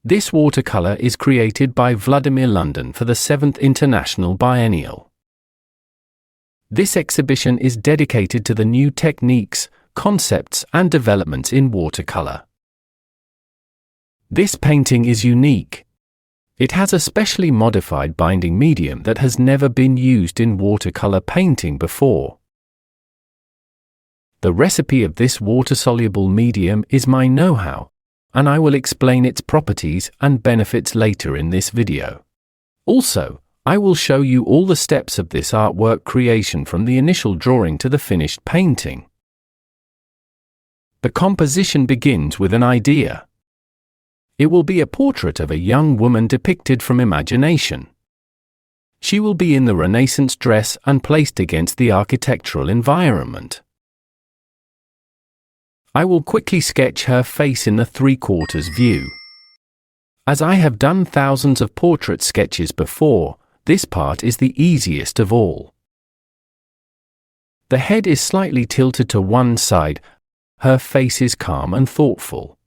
This watercolor is created by Vladimir London for the 7th International Biennial. This exhibition is dedicated to the new techniques, concepts, and developments in watercolor. This painting is unique. It has a specially modified binding medium that has never been used in watercolor painting before. The recipe of this water-soluble medium is my know-how, and I will explain its properties and benefits later in this video. Also, I will show you all the steps of this artwork creation from the initial drawing to the finished painting. The composition begins with an idea. It will be a portrait of a young woman depicted from imagination. She will be in the Renaissance dress and placed against the architectural environment. I will quickly sketch her face in the 3/4 view. As I have done thousands of portrait sketches before, this part is the easiest of all. The head is slightly tilted to one side. Her face is calm and thoughtful.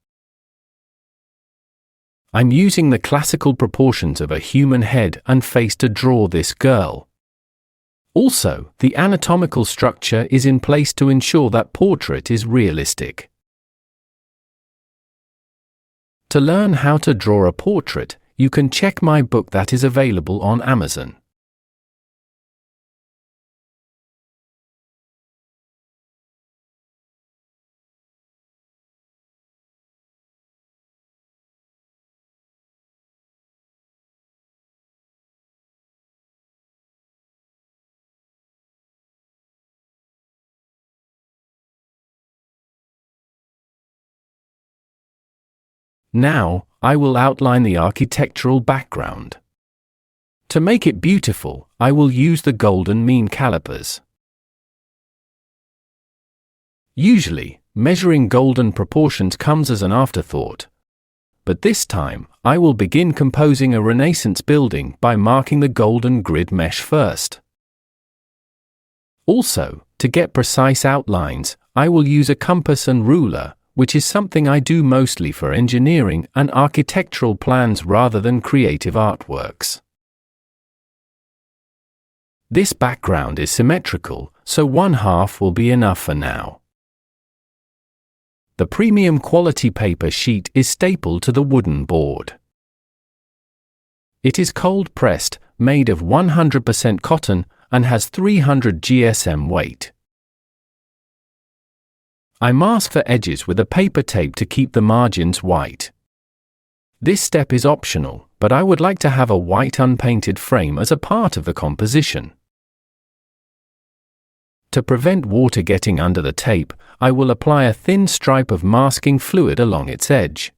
I'm using the classical proportions of a human head and face to draw this girl. Also, the anatomical structure is in place to ensure that portrait is realistic. To learn how to draw a portrait, you can check my book that is available on Amazon. Now, I will outline the architectural background. To make it beautiful, I will use the golden mean calipers. Usually, measuring golden proportions comes as an afterthought. But this time, I will begin composing a Renaissance building by marking the golden grid mesh first. Also, to get precise outlines, I will use a compass and ruler, which is something I do mostly for engineering and architectural plans rather than creative artworks. This background is symmetrical, so 1/2 will be enough for now. The premium quality paper sheet is stapled to the wooden board. It is cold pressed, made of 100% cotton, and has 300 GSM weight. I mask the edges with a paper tape to keep the margins white. This step is optional, but I would like to have a white unpainted frame as a part of the composition. To prevent water getting under the tape, I will apply a thin stripe of masking fluid along its edge.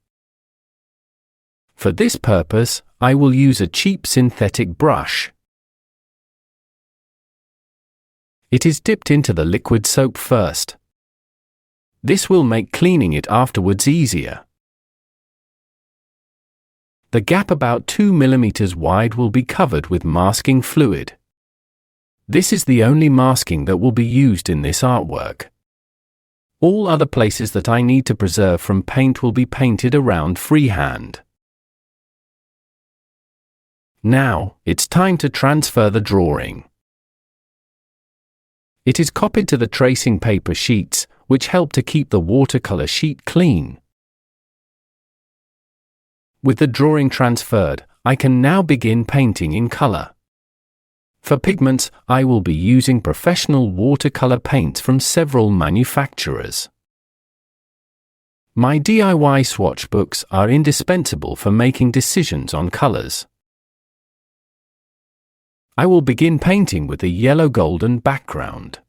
For this purpose, I will use a cheap synthetic brush. It is dipped into the liquid soap first. This will make cleaning it afterwards easier. The gap about 2 mm wide will be covered with masking fluid. This is the only masking that will be used in this artwork. All other places that I need to preserve from paint will be painted around freehand. Now, it's time to transfer the drawing. It is copied to the tracing paper sheets, which help to keep the watercolor sheet clean. With the drawing transferred, I can now begin painting in color. For pigments, I will be using professional watercolor paints from several manufacturers. My DIY swatch books are indispensable for making decisions on colors. I will begin painting with a yellow-golden background.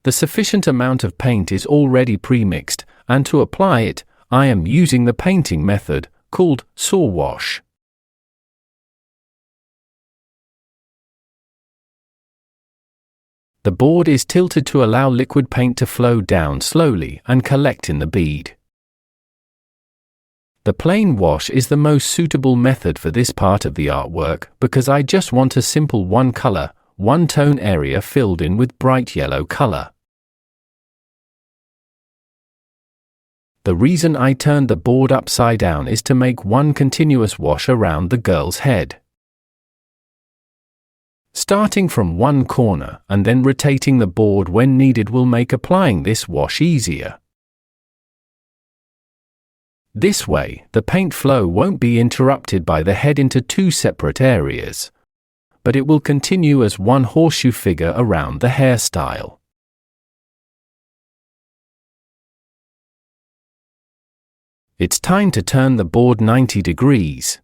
The sufficient amount of paint is already pre-mixed, and to apply it, I am using the painting method, called saw wash. The board is tilted to allow liquid paint to flow down slowly and collect in the bead. The plain wash is the most suitable method for this part of the artwork because I just want a simple one-color, one-tone area filled in with bright yellow color. The reason I turned the board upside down is to make one continuous wash around the girl's head. Starting from one corner and then rotating the board when needed will make applying this wash easier. This way, the paint flow won't be interrupted by the head into two separate areas, but it will continue as one horseshoe figure around the hairstyle. It's time to turn the board 90 degrees.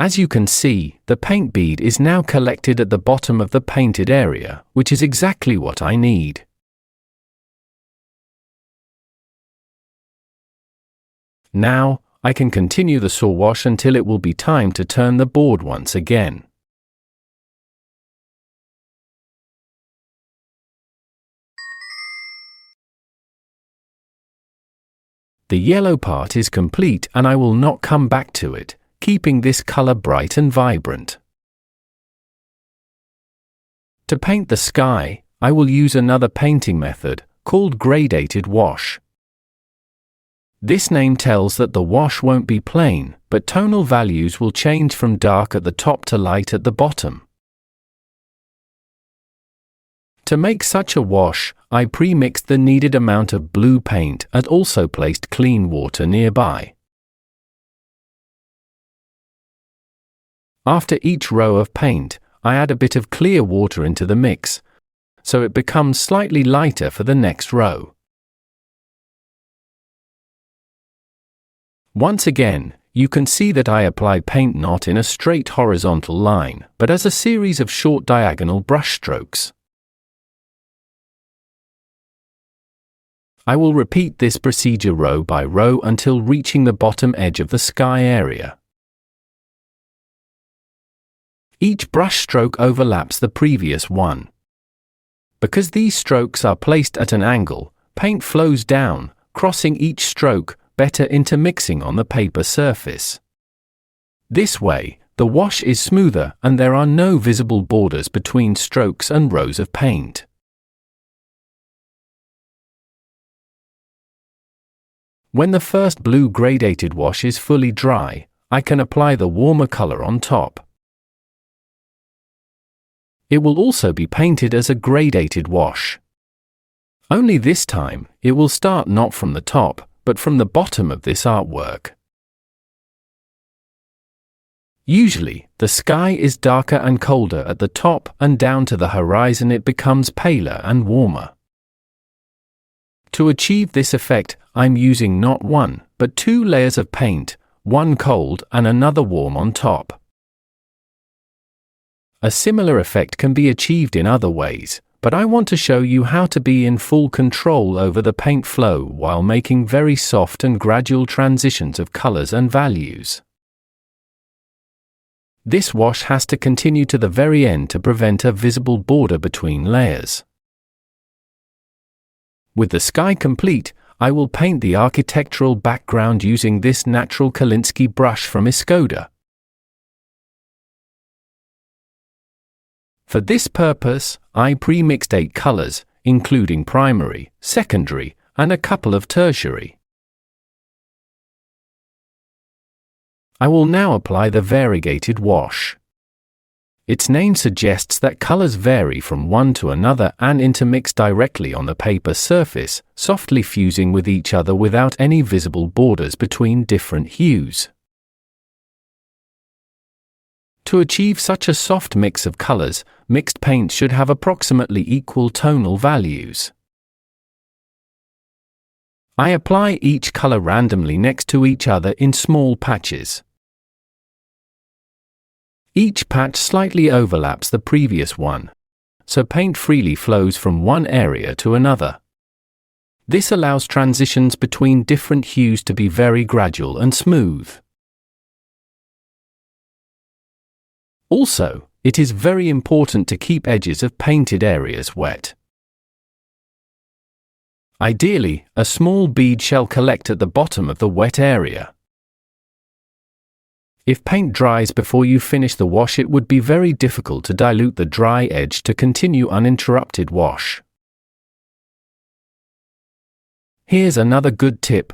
As you can see, the paint bead is now collected at the bottom of the painted area, which is exactly what I need. Now, I can continue the saw wash until it will be time to turn the board once again. The yellow part is complete and I will not come back to it, keeping this color bright and vibrant. To paint the sky, I will use another painting method, called gradated wash. This name tells that the wash won't be plain, but tonal values will change from dark at the top to light at the bottom. To make such a wash, I pre-mixed the needed amount of blue paint and also placed clean water nearby. After each row of paint, I add a bit of clear water into the mix, so it becomes slightly lighter for the next row. Once again, you can see that I apply paint not in a straight horizontal line, but as a series of short diagonal brush strokes. I will repeat this procedure row by row until reaching the bottom edge of the sky area. Each brush stroke overlaps the previous one. Because these strokes are placed at an angle, paint flows down, crossing each stroke, better intermixing on the paper surface. This way, the wash is smoother and there are no visible borders between strokes and rows of paint. When the first blue gradated wash is fully dry, I can apply the warmer color on top. It will also be painted as a gradated wash. Only this time, it will start not from the top, but from the bottom of this artwork. Usually, the sky is darker and colder at the top, and down to the horizon it becomes paler and warmer. To achieve this effect, I'm using not one, but two layers of paint, one cold and another warm on top. A similar effect can be achieved in other ways, but I want to show you how to be in full control over the paint flow while making very soft and gradual transitions of colors and values. This wash has to continue to the very end to prevent a visible border between layers. With the sky complete, I will paint the architectural background using this natural Kolinsky brush from Escoda. For this purpose, I pre-mixed 8 colors, including primary, secondary, and a couple of tertiary. I will now apply the variegated wash. Its name suggests that colors vary from one to another and intermix directly on the paper surface, softly fusing with each other without any visible borders between different hues. To achieve such a soft mix of colors, mixed paint should have approximately equal tonal values. I apply each color randomly next to each other in small patches. Each patch slightly overlaps the previous one, so paint freely flows from one area to another. This allows transitions between different hues to be very gradual and smooth. Also, it is very important to keep edges of painted areas wet. Ideally, a small bead shall collect at the bottom of the wet area. If paint dries before you finish the wash, it would be very difficult to dilute the dry edge to continue uninterrupted wash. Here's another good tip.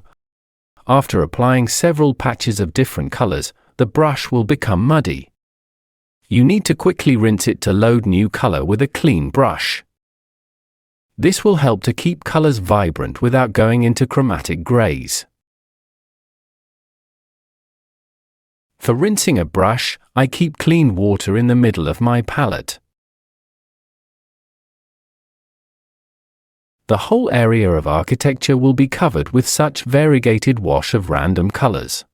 After applying several patches of different colors, the brush will become muddy. You need to quickly rinse it to load new color with a clean brush. This will help to keep colors vibrant without going into chromatic grays. For rinsing a brush, I keep clean water in the middle of my palette. The whole area of architecture will be covered with such variegated wash of random colors.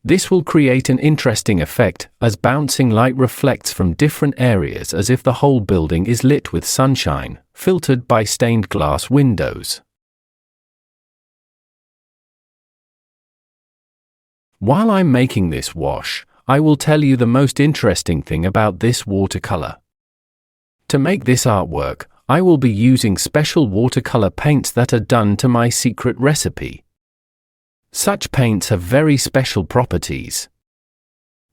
This will create an interesting effect, as bouncing light reflects from different areas as if the whole building is lit with sunshine, filtered by stained glass windows. While I'm making this wash, I will tell you the most interesting thing about this watercolor. To make this artwork, I will be using special watercolor paints that are done to my secret recipe. Such paints have very special properties.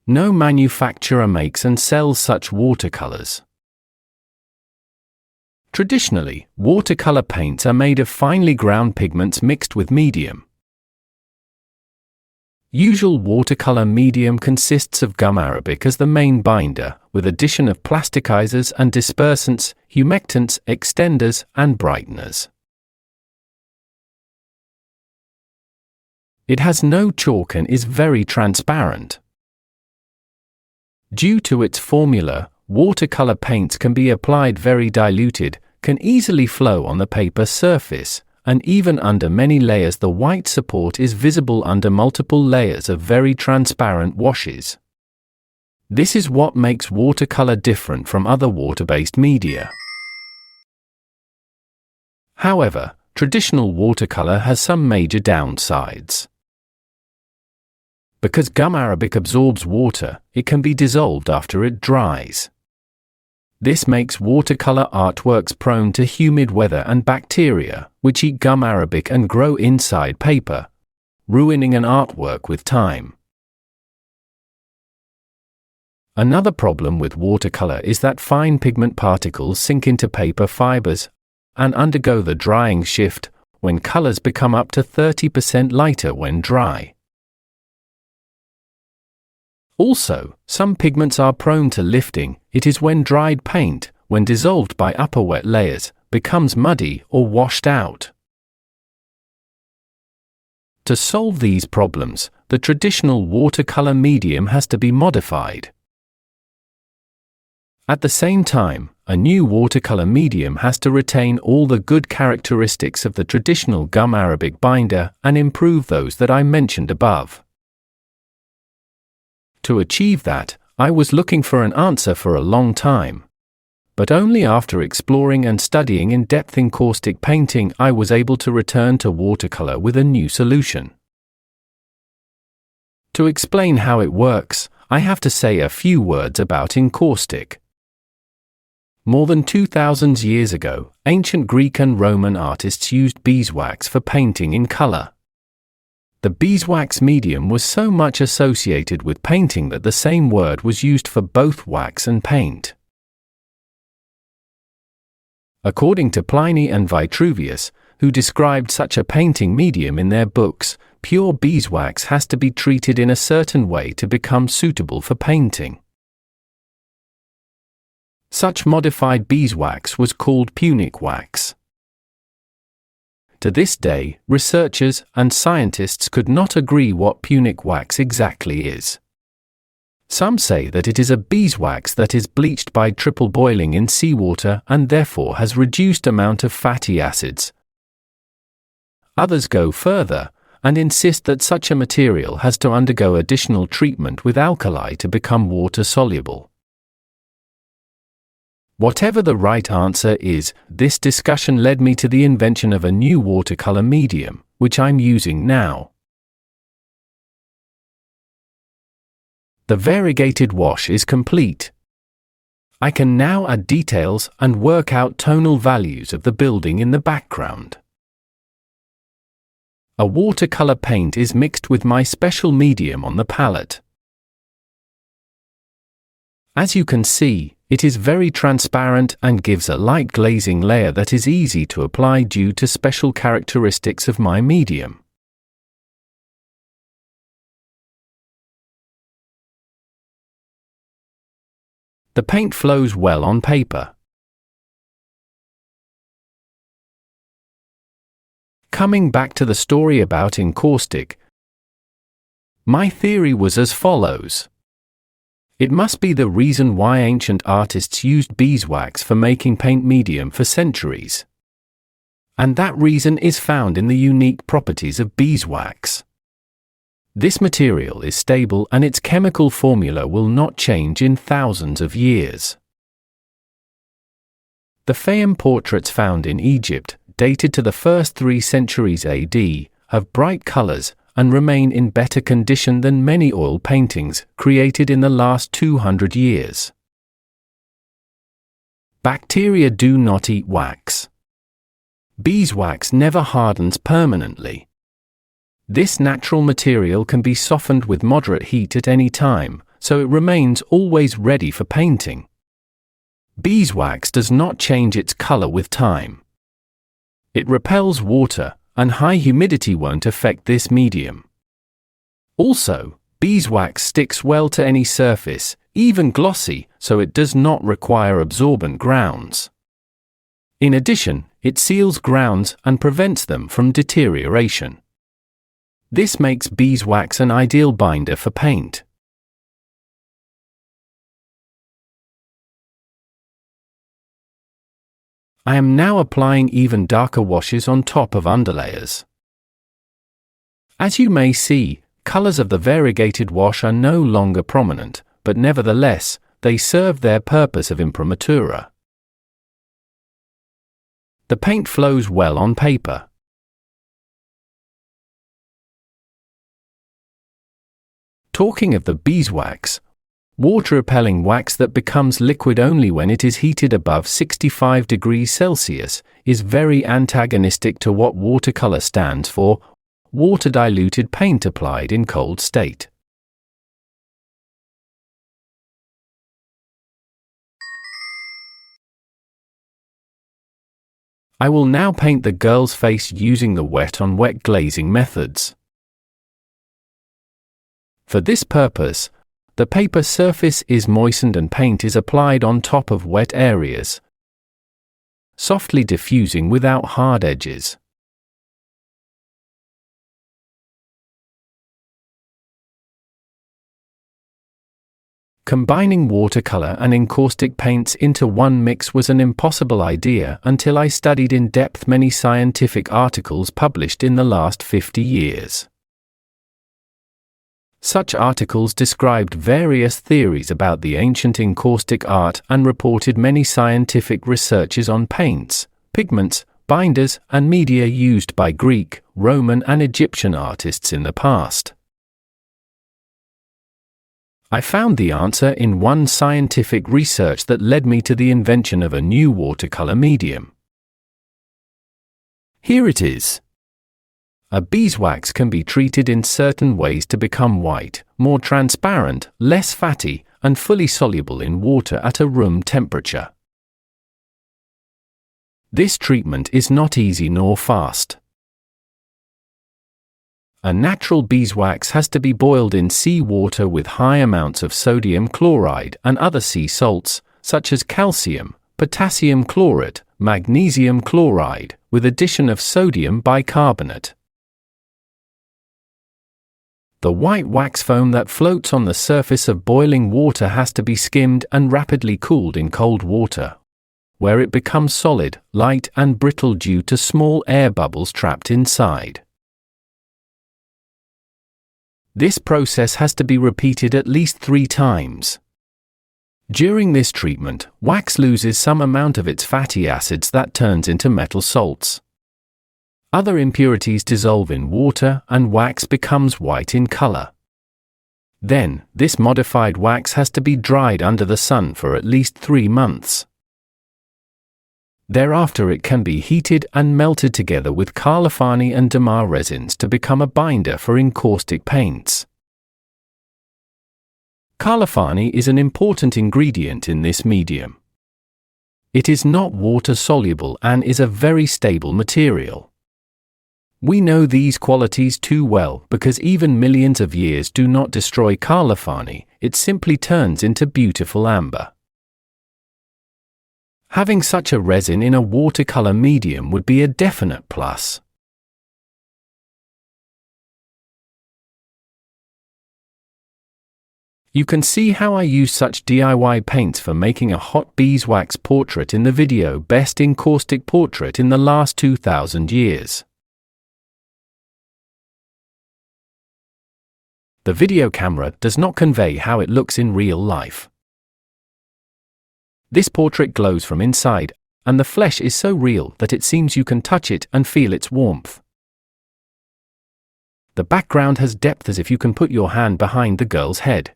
No manufacturer makes and sells such watercolors. Traditionally, watercolor paints are made of finely ground pigments mixed with medium. Usual watercolor medium consists of gum arabic as the main binder, with addition of plasticizers and dispersants, humectants, extenders, and brighteners. It has no chalk and is very transparent. Due to its formula, watercolor paints can be applied very diluted, can easily flow on the paper surface, and even under many layers the white support is visible under multiple layers of very transparent washes. This is what makes watercolor different from other water-based media. However, traditional watercolor has some major downsides. Because gum arabic absorbs water, it can be dissolved after it dries. This makes watercolor artworks prone to humid weather and bacteria, which eat gum arabic and grow inside paper, ruining an artwork with time. Another problem with watercolor is that fine pigment particles sink into paper fibers and undergo the drying shift, when colors become up to 30% lighter when dry. Also, some pigments are prone to lifting. It is when dried paint, when dissolved by upper wet layers, becomes muddy or washed out. To solve these problems, the traditional watercolor medium has to be modified. At the same time, a new watercolor medium has to retain all the good characteristics of the traditional gum arabic binder and improve those that I mentioned above. To achieve that, I was looking for an answer for a long time. But only after exploring and studying in depth encaustic painting I was able to return to watercolor with a new solution. To explain how it works, I have to say a few words about encaustic. More than 2,000 years ago, ancient Greek and Roman artists used beeswax for painting in color. The beeswax medium was so much associated with painting that the same word was used for both wax and paint. According to Pliny and Vitruvius, who described such a painting medium in their books, pure beeswax has to be treated in a certain way to become suitable for painting. Such modified beeswax was called Punic wax. To this day, researchers and scientists could not agree what Punic wax exactly is. Some say that it is a beeswax that is bleached by triple boiling in seawater and therefore has reduced amount of fatty acids. Others go further and insist that such a material has to undergo additional treatment with alkali to become water-soluble. Whatever the right answer is, this discussion led me to the invention of a new watercolor medium, which I'm using now. The variegated wash is complete. I can now add details and work out tonal values of the building in the background. A watercolor paint is mixed with my special medium on the palette. As you can see, it is very transparent and gives a light glazing layer that is easy to apply due to special characteristics of my medium. The paint flows well on paper. Coming back to the story about encaustic, my theory was as follows. It must be the reason why ancient artists used beeswax for making paint medium for centuries. And that reason is found in the unique properties of beeswax. This material is stable and its chemical formula will not change in thousands of years. The VII portraits found in Egypt, dated to the first 3 centuries AD, have bright colors and remain in better condition than many oil paintings created in the last 200 years. Bacteria do not eat wax. Beeswax never hardens permanently. This natural material can be softened with moderate heat at any time, so it remains always ready for painting. Beeswax does not change its color with time. It repels water, and high humidity won't affect this medium. Also, beeswax sticks well to any surface, even glossy, so it does not require absorbent grounds. In addition, it seals grounds and prevents them from deterioration. This makes beeswax an ideal binder for paint. I am now applying even darker washes on top of underlayers. As you may see, colors of the variegated wash are no longer prominent, but nevertheless, they serve their purpose of imprimatura. The paint flows well on paper. Talking of the beeswax, water-repelling wax that becomes liquid only when it is heated above 65 degrees Celsius is very antagonistic to what watercolor stands for, water-diluted paint applied in cold state. I will now paint the girl's face using the wet-on-wet glazing methods. For this purpose, the paper surface is moistened and paint is applied on top of wet areas, softly diffusing without hard edges. Combining watercolor and encaustic paints into one mix was an impossible idea until I studied in depth many scientific articles published in the last 50 years. Such articles described various theories about the ancient encaustic art and reported many scientific researches on paints, pigments, binders, and media used by Greek, Roman, and Egyptian artists in the past. I found the answer in one scientific research that led me to the invention of a new watercolor medium. Here it is. A beeswax can be treated in certain ways to become white, more transparent, less fatty, and fully soluble in water at a room temperature. This treatment is not easy nor fast. A natural beeswax has to be boiled in seawater with high amounts of sodium chloride and other sea salts, such as calcium, potassium chlorate, magnesium chloride, with addition of sodium bicarbonate. The white wax foam that floats on the surface of boiling water has to be skimmed and rapidly cooled in cold water, where it becomes solid, light, and brittle due to small air bubbles trapped inside. This process has to be repeated at least 3 times. During this treatment, wax loses some amount of its fatty acids that turns into metal salts. Other impurities dissolve in water and wax becomes white in color. Then, this modified wax has to be dried under the sun for at least 3 months. Thereafter it can be heated and melted together with Carlofani and Damar resins to become a binder for encaustic paints. Carlophane is an important ingredient in this medium. It is not water-soluble and is a very stable material. We know these qualities too well because even millions of years do not destroy Carlophane, it simply turns into beautiful amber. Having such a resin in a watercolor medium would be a definite plus. You can see how I use such DIY paints for making a hot beeswax portrait in the video Best Encaustic Portrait in the Last 2000 Years. The video camera does not convey how it looks in real life. This portrait glows from inside, and the flesh is so real that it seems you can touch it and feel its warmth. The background has depth as if you can put your hand behind the girl's head.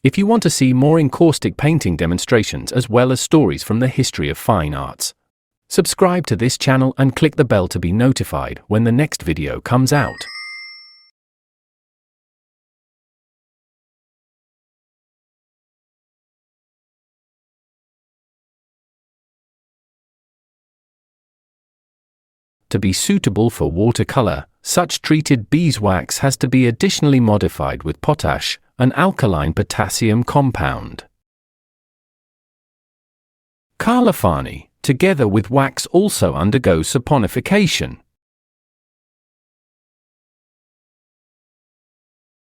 If you want to see more encaustic painting demonstrations as well as stories from the history of fine arts, subscribe to this channel and click the bell to be notified when the next video comes out. To be suitable for watercolor, such treated beeswax has to be additionally modified with potash, an alkaline potassium compound. Carlophane, together with wax, also undergoes saponification.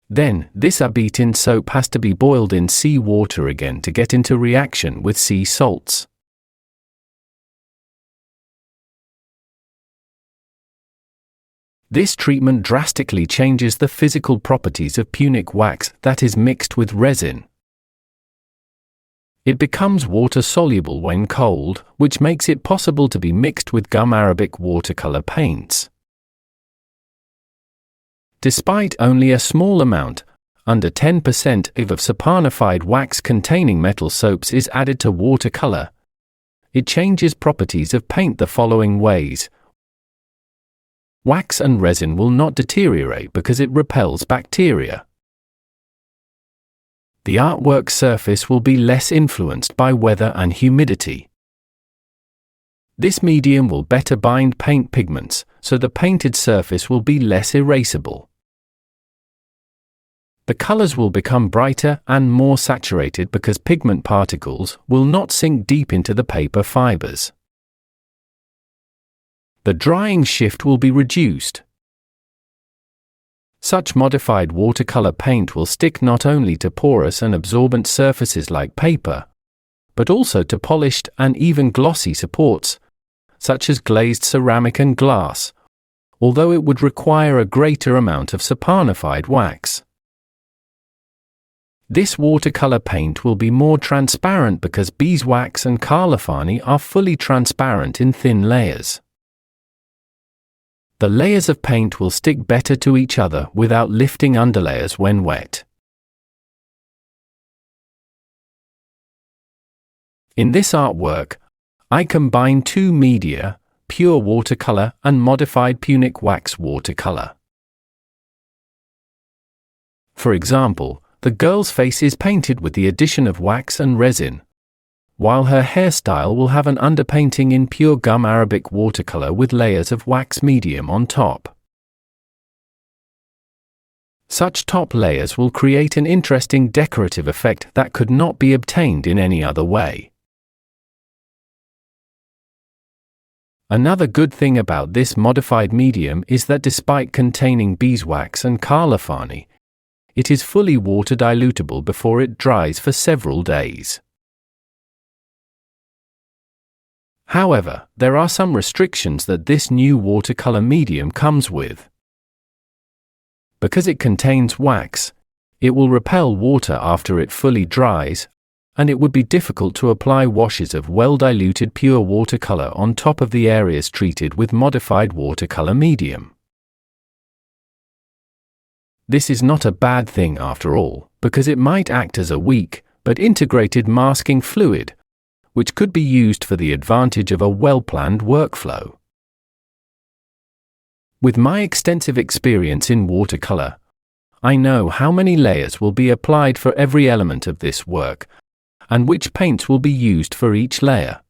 Then, this abitin soap has to be boiled in sea water again to get into reaction with sea salts. This treatment drastically changes the physical properties of Punic wax that is mixed with resin. It becomes water-soluble when cold, which makes it possible to be mixed with gum Arabic watercolor paints. Despite only a small amount, under 10% of saponified wax containing metal soaps is added to watercolor, it changes properties of paint the following ways. Wax and resin will not deteriorate because it repels bacteria. The artwork surface will be less influenced by weather and humidity. This medium will better bind paint pigments, so the painted surface will be less erasable. The colors will become brighter and more saturated because pigment particles will not sink deep into the paper fibers. The drying shift will be reduced. Such modified watercolor paint will stick not only to porous and absorbent surfaces like paper, but also to polished and even glossy supports, such as glazed ceramic and glass, although it would require a greater amount of saponified wax. This watercolor paint will be more transparent because beeswax and Carlophane are fully transparent in thin layers. The layers of paint will stick better to each other without lifting underlayers when wet. In this artwork, I combine two media, pure watercolor and modified Punic wax watercolor. For example, the girl's face is painted with the addition of wax and resin, while her hairstyle will have an underpainting in pure gum Arabic watercolor with layers of wax medium on top. Such top layers will create an interesting decorative effect that could not be obtained in any other way. Another good thing about this modified medium is that despite containing beeswax and Carlophane, it is fully water dilutable before it dries for several days. However, there are some restrictions that this new watercolor medium comes with. Because it contains wax, it will repel water after it fully dries, and it would be difficult to apply washes of well-diluted pure watercolor on top of the areas treated with modified watercolor medium. This is not a bad thing after all, because it might act as a weak, but integrated masking fluid, which could be used for the advantage of a well-planned workflow. With my extensive experience in watercolor, I know how many layers will be applied for every element of this work, and which paints will be used for each layer.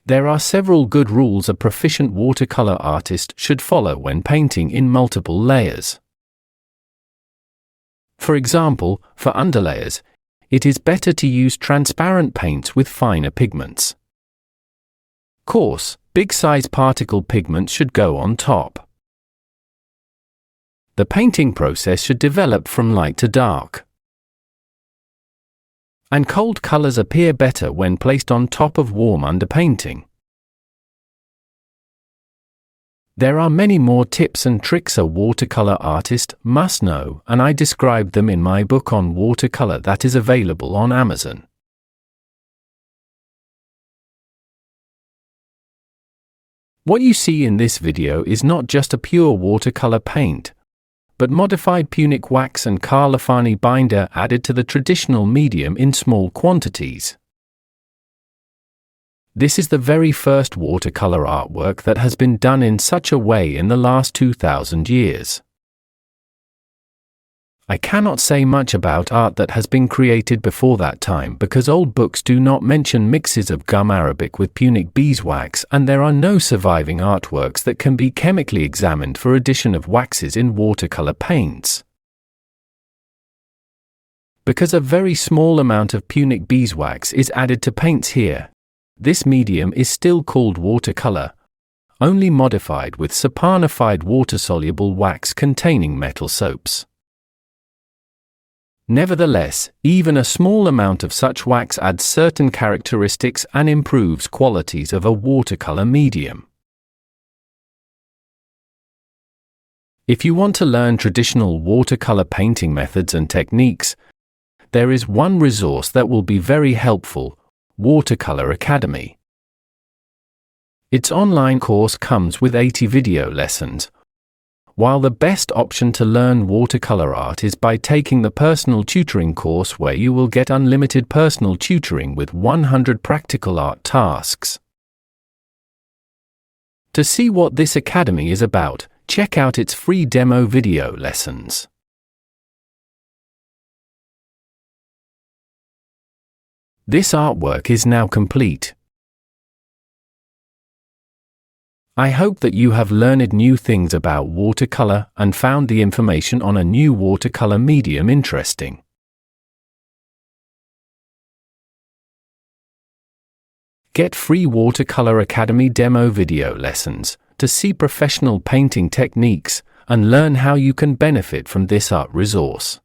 There are several good rules a proficient watercolor artist should follow when painting in multiple layers. For example, for underlayers, it is better to use transparent paints with finer pigments. Coarse, big-size particle pigments should go on top. The painting process should develop from light to dark. And cold colors appear better when placed on top of warm underpainting. There are many more tips and tricks a watercolor artist must know, and I described them in my book on watercolor that is available on Amazon. What you see in this video is not just a pure watercolor paint, but modified Punic wax and Carlofani binder added to the traditional medium in small quantities. This is the very first watercolor artwork that has been done in such a way in the last 2,000 years. I cannot say much about art that has been created before that time because old books do not mention mixes of gum arabic with Punic beeswax, and there are no surviving artworks that can be chemically examined for addition of waxes in watercolor paints. Because a very small amount of Punic beeswax is added to paints here, this medium is still called watercolor, only modified with saponified water-soluble wax containing metal soaps. Nevertheless, even a small amount of such wax adds certain characteristics and improves qualities of a watercolor medium. If you want to learn traditional watercolor painting methods and techniques, there is one resource that will be very helpful: Watercolor Academy. Its online course comes with 80 video lessons, while the best option to learn watercolor art is by taking the personal tutoring course, where you will get unlimited personal tutoring with 100 practical art tasks. To see what this academy is about, check out its free demo video lessons. This artwork is now complete. I hope that you have learned new things about watercolor and found the information on a new watercolor medium interesting. Get free Watercolor Academy demo video lessons to see professional painting techniques and learn how you can benefit from this art resource.